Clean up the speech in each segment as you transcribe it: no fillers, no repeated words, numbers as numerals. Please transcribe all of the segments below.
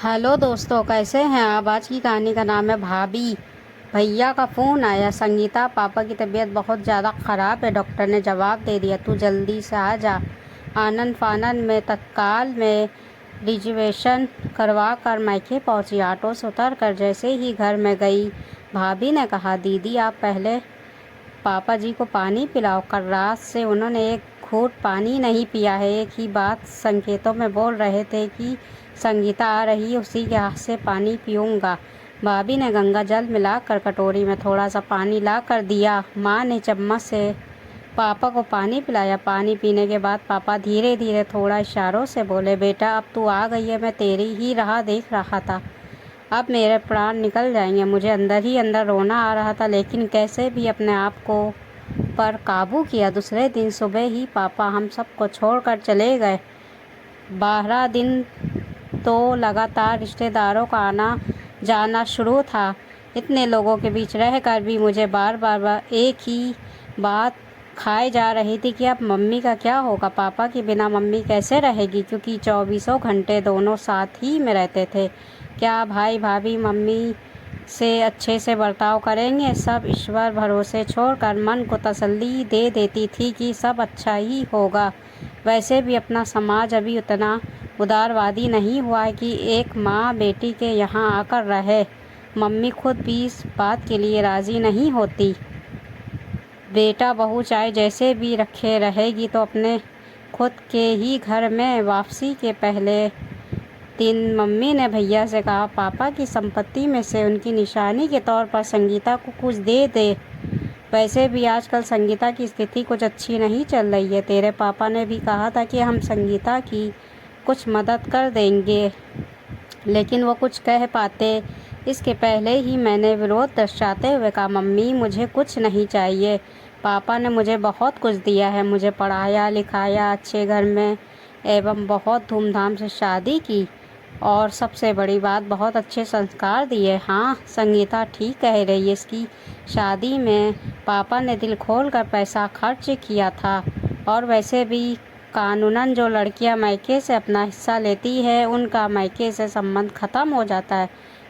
Hello दोस्तों, कैसे हैं आप। आज की कहानी का नाम है भाभी। भैया का फ़ोन आया। संगीता, पापा की तबीयत बहुत ज़्यादा ख़राब है। डॉक्टर ने जवाब दे दिया, तू जल्दी से आ जा। आनन फानन में तत्काल में रिजर्वेशन करवा कर मायके पहुंची। ऑटो से उतर कर जैसे ही घर में गई, भाभी ने कहा, दीदी आप पहले पापा जी को पानी पिलाओ। कल रात से उन्होंने एक घूंट पानी नहीं पिया है। एक ही बात संकेतों में बोल रहे थे कि संगीता आ रही, उसी के हाथ से पानी पीऊँगा। भाभी ने गंगा जल मिलाकर कटोरी में थोड़ा सा पानी ला कर दिया। माँ ने चम्मच से पापा को पानी पिलाया। पानी पीने के बाद पापा धीरे धीरे थोड़ा इशारों से बोले, बेटा अब तू आ गई है, मैं तेरी ही राह देख रहा था। अब मेरे प्राण निकल जाएंगे। मुझे अंदर ही अंदर रोना आ रहा था, लेकिन कैसे भी अपने आप को पर काबू किया। दूसरे दिन सुबह ही पापा हम सबको छोड़कर चले गए। 12 दिन तो लगातार रिश्तेदारों का आना जाना शुरू था। इतने लोगों के बीच रहकर भी मुझे बार बार एक ही बात खाए जा रही थी कि अब मम्मी का क्या होगा। पापा के बिना मम्मी कैसे रहेगी, क्योंकि 24 घंटे दोनों साथ ही में रहते थे। क्या भाई भाभी मम्मी से अच्छे से बर्ताव करेंगे। सब ईश्वर भरोसे छोड़कर मन को तसल्ली दे देती थी कि सब अच्छा ही होगा। वैसे भी अपना समाज अभी उतना उदारवादी नहीं हुआ है कि एक माँ बेटी के यहाँ आकर रहे। मम्मी खुद भी इस बात के लिए राज़ी नहीं होती। बेटा बहू चाहे जैसे भी रखे रहेगी तो अपने खुद के ही घर में। वापसी के पहले दिन मम्मी ने भैया से कहा, पापा की संपत्ति में से उनकी निशानी के तौर पर संगीता को कुछ दे दे। वैसे भी आजकल संगीता की स्थिति कुछ अच्छी नहीं चल रही है। तेरे पापा ने भी कहा था कि हम संगीता की कुछ मदद कर देंगे, लेकिन वो कुछ कह पाते इसके पहले ही मैंने विरोध दर्शाते हुए कहा, मम्मी मुझे कुछ नहीं चाहिए। पापा ने मुझे बहुत कुछ दिया है। मुझे पढ़ाया लिखाया, अच्छे घर में एवं बहुत धूमधाम से शादी की, और सबसे बड़ी बात बहुत अच्छे संस्कार दिए। हाँ, संगीता ठीक कह रही है। इसकी शादी में पापा ने दिल खोल कर पैसा खर्च किया था। और वैसे भी कानूनन जो लड़कियां मायके से अपना हिस्सा लेती है, उनका मायके से संबंध ख़त्म हो जाता है।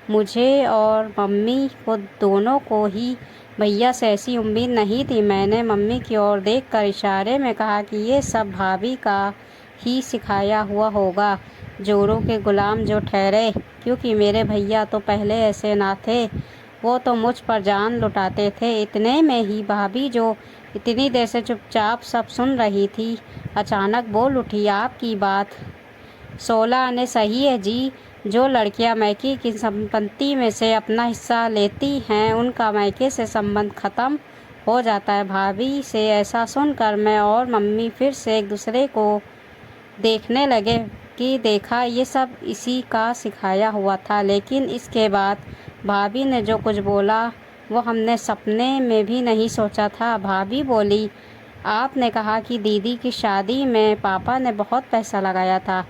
मुझे और मम्मी को दोनों को ही भैया से ऐसी उम्मीद नहीं थी। मैंने मम्मी की ओर देखकर इशारे में कहा कि ये सब भाभी का ही सिखाया हुआ होगा। जोरों के गुलाम जो ठहरे, क्योंकि मेरे भैया तो पहले ऐसे ना थे। वो तो मुझ पर जान लुटाते थे। इतने में ही भाभी, जो इतनी देर से चुपचाप सब सुन रही थी, अचानक बोल उठी, आपकी बात 16 आने सही है जी। जो लड़कियां मायके की संपत्ति में से अपना हिस्सा लेती हैं, उनका मायके से संबंध ख़त्म हो जाता है। भाभी से ऐसा सुनकर मैं और मम्मी फिर से एक दूसरे को देखने लगे कि देखा, ये सब इसी का सिखाया हुआ था। लेकिन इसके बाद भाभी ने जो कुछ बोला वो हमने सपने में भी नहीं सोचा था। भाभी बोली, आपने कहा कि दीदी की शादी में पापा ने बहुत पैसा लगाया था,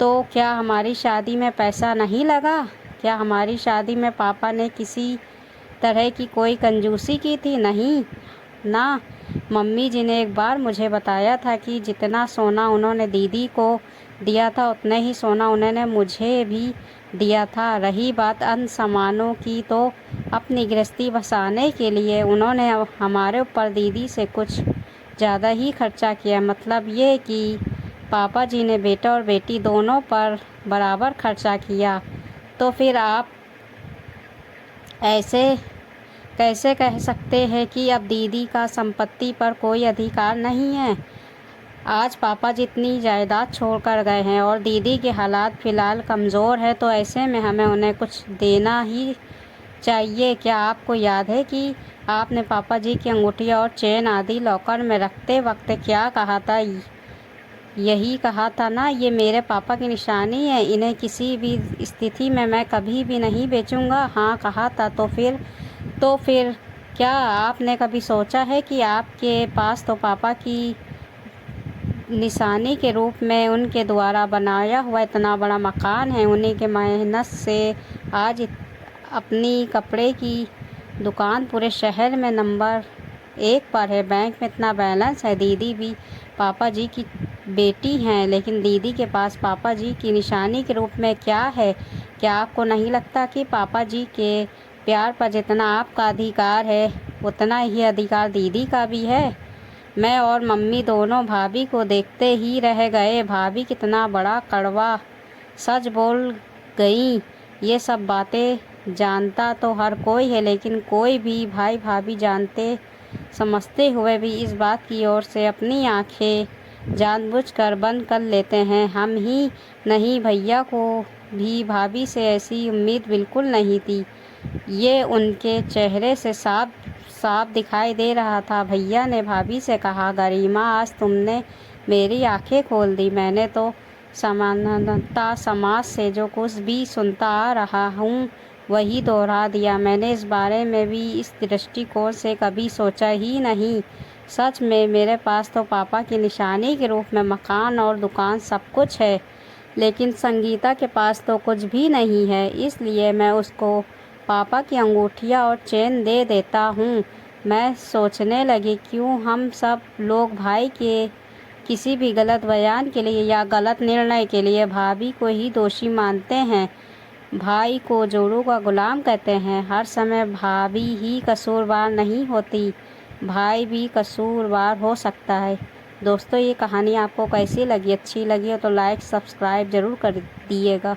तो क्या हमारी शादी में पैसा नहीं लगा? क्या हमारी शादी में पापा ने किसी तरह की कोई कंजूसी की थी? नहीं ना। मम्मी जी ने एक बार मुझे बताया था कि जितना सोना उन्होंने दीदी को दिया था, उतना ही सोना उन्होंने मुझे भी दिया था। रही बात अन्य सामानों की, तो अपनी गृहस्थी बसाने के लिए उन्होंने हमारे ऊपर दीदी से कुछ ज़्यादा ही खर्चा किया। मतलब ये कि पापा जी ने बेटा और बेटी दोनों पर बराबर खर्चा किया। तो फिर आप ऐसे कैसे कह सकते हैं कि अब दीदी का संपत्ति पर कोई अधिकार नहीं है? आज पापा जितनी जायदाद छोड़कर गए हैं और दीदी के हालात फ़िलहाल कमज़ोर है, तो ऐसे में हमें उन्हें कुछ देना ही चाहिए। क्या आपको याद है कि आपने पापा जी की अंगूठी और चेन आदि लॉकर में रखते वक्त क्या कहा था? यही कहा था ना, ये मेरे पापा की निशानी है, इन्हें किसी भी स्थिति में मैं कभी भी नहीं बेचूंगा। हाँ कहा था। तो फिर क्या आपने कभी सोचा है कि आपके पास तो पापा की निशानी के रूप में उनके द्वारा बनाया हुआ इतना बड़ा मकान है, उन्हीं के मेहनत से आज अपनी कपड़े की दुकान पूरे शहर में नंबर 1 पर है, बैंक में इतना बैलेंस है। दीदी भी पापा जी की बेटी हैं, लेकिन दीदी के पास पापा जी की निशानी के रूप में क्या है? क्या आपको नहीं लगता कि पापा जी के प्यार पर जितना आपका अधिकार है उतना ही अधिकार दीदी का भी है? मैं और मम्मी दोनों भाभी को देखते ही रह गए। भाभी कितना बड़ा कड़वा सच बोल गई। ये सब बातें जानता तो हर कोई है, लेकिन कोई भी भाई भाभी जानते समझते हुए भी इस बात की ओर से अपनी आंखें जानबूझकर बंद कर लेते हैं। हम ही नहीं, भैया को भी भाभी से ऐसी उम्मीद बिल्कुल नहीं थी। ये उनके चेहरे से साफ साफ दिखाई दे रहा था। भैया ने भाभी से कहा, गरिमा, आज तुमने मेरी आंखें खोल दी। मैंने तो समानता समाज से जो कुछ भी सुनता आ रहा हूँ वही दोहरा दिया। मैंने इस बारे में भी इस दृष्टिकोण से कभी सोचा ही नहीं। सच में मेरे पास तो पापा की निशानी के रूप में मकान और दुकान सब कुछ है, लेकिन संगीता के पास तो कुछ भी नहीं है। इसलिए मैं उसको पापा की अंगूठियाँ और चेन दे देता हूँ। मैं सोचने लगी, क्यों हम सब लोग भाई के किसी भी गलत बयान के लिए या गलत निर्णय के लिए भाभी को ही दोषी मानते हैं? भाई को जोड़ों का गुलाम कहते हैं। हर समय भाभी ही कसूरवार नहीं होती, भाई भी कसूरवार हो सकता है। दोस्तों, ये कहानी आपको कैसी लगी? अच्छी लगी हो तो लाइक सब्सक्राइब ज़रूर कर दिएगा।